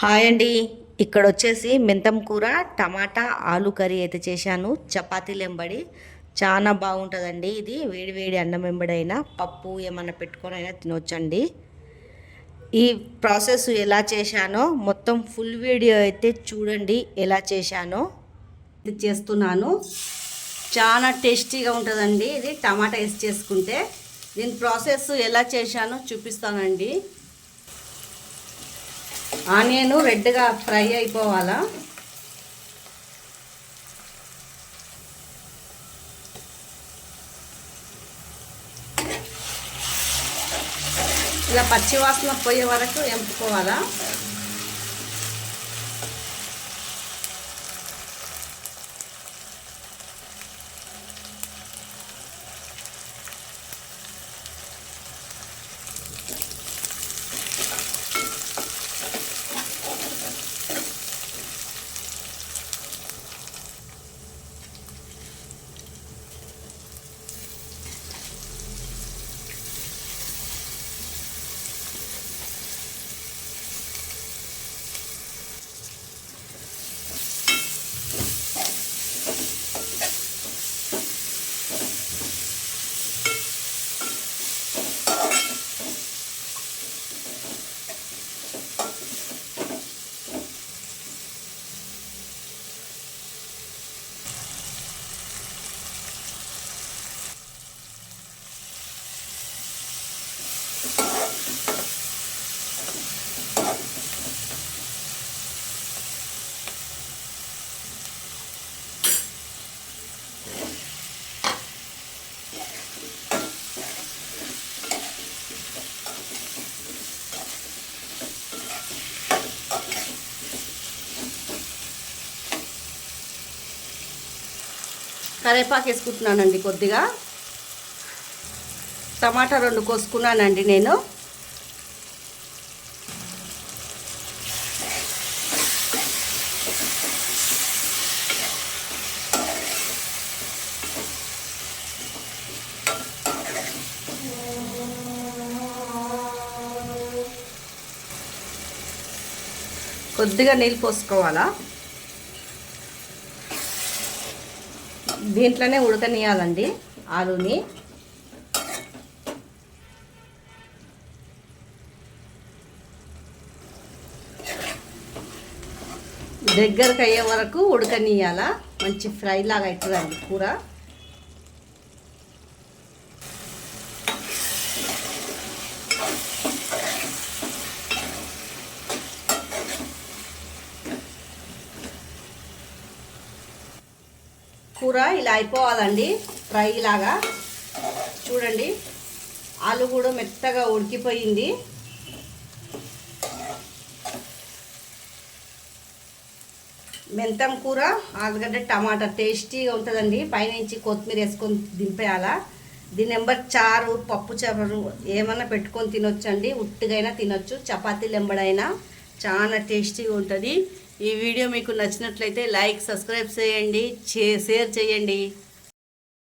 Hi అండి. ఇక్కడ వచ్చేసి మెంతం కూర టమాటా ఆలు కర్రీ అయితే చేశాను. చపాతీలు ఎంబడి చాలా బాగుంటుందండి. ఇది వేడి వేడి అన్నం వెంబడైనా పప్పు ఏమన్నా పెట్టుకొని అయినా తినొచ్చండి. ఈ ప్రాసెస్ ఎలా చేశానో మొత్తం ఫుల్ వీడియో అయితే చూడండి ఎలా చేశానో. ఇది చేస్తున్నాను, చాలా టేస్టీగా ఉంటుందండి. ఇది టమాటా వేసి చేసుకుంటే దీని ప్రాసెస్ ఎలా చేశానో చూపిస్తానండి. ఆనియన్ రెడ్గా ఫ్రై అయిపోవాలా. ఇలా పచ్చివాసన పోయే వరకు ఎంపుకోవాలా. కరివేపాకు వేసుకుంటున్నానండి. కొద్దిగా టమాటా 2 కోసుకున్నానండి నేను. కొద్దిగా నీళ్ళు పోసుకోవాలా. దీంట్లోనే ఉడకనియాలండి ఆలుని. దగ్గరకు అయ్యే వరకు ఉడకనియాలా. మంచి ఫ్రై లాగా అవుతుందండి కూర. కూర ఇలా అయిపోవాలండి, ఫ్రై లాగా. చూడండి ఆలు కూడా మెత్తగా ఉడికిపోయింది. మెంతం కూర ఆలుగడ్డ టమాటా టేస్టీగా ఉంటుందండి. పైనుంచి కొత్తిమీర వేసుకొని దింపేయాలా. దీని నెంబర్ చారు, పప్పు చారు ఏమన్నా పెట్టుకొని తినొచ్చండి. ఉట్టిగైనా తినొచ్చు, చపాతీలు ఎంబడైనా చాలా టేస్టీగా ఉంటుంది. ఈ వీడియో మీకు నచ్చినట్లయితే లైక్, సబ్స్క్రైబ్ చేయండి, షేర్ చేయండి.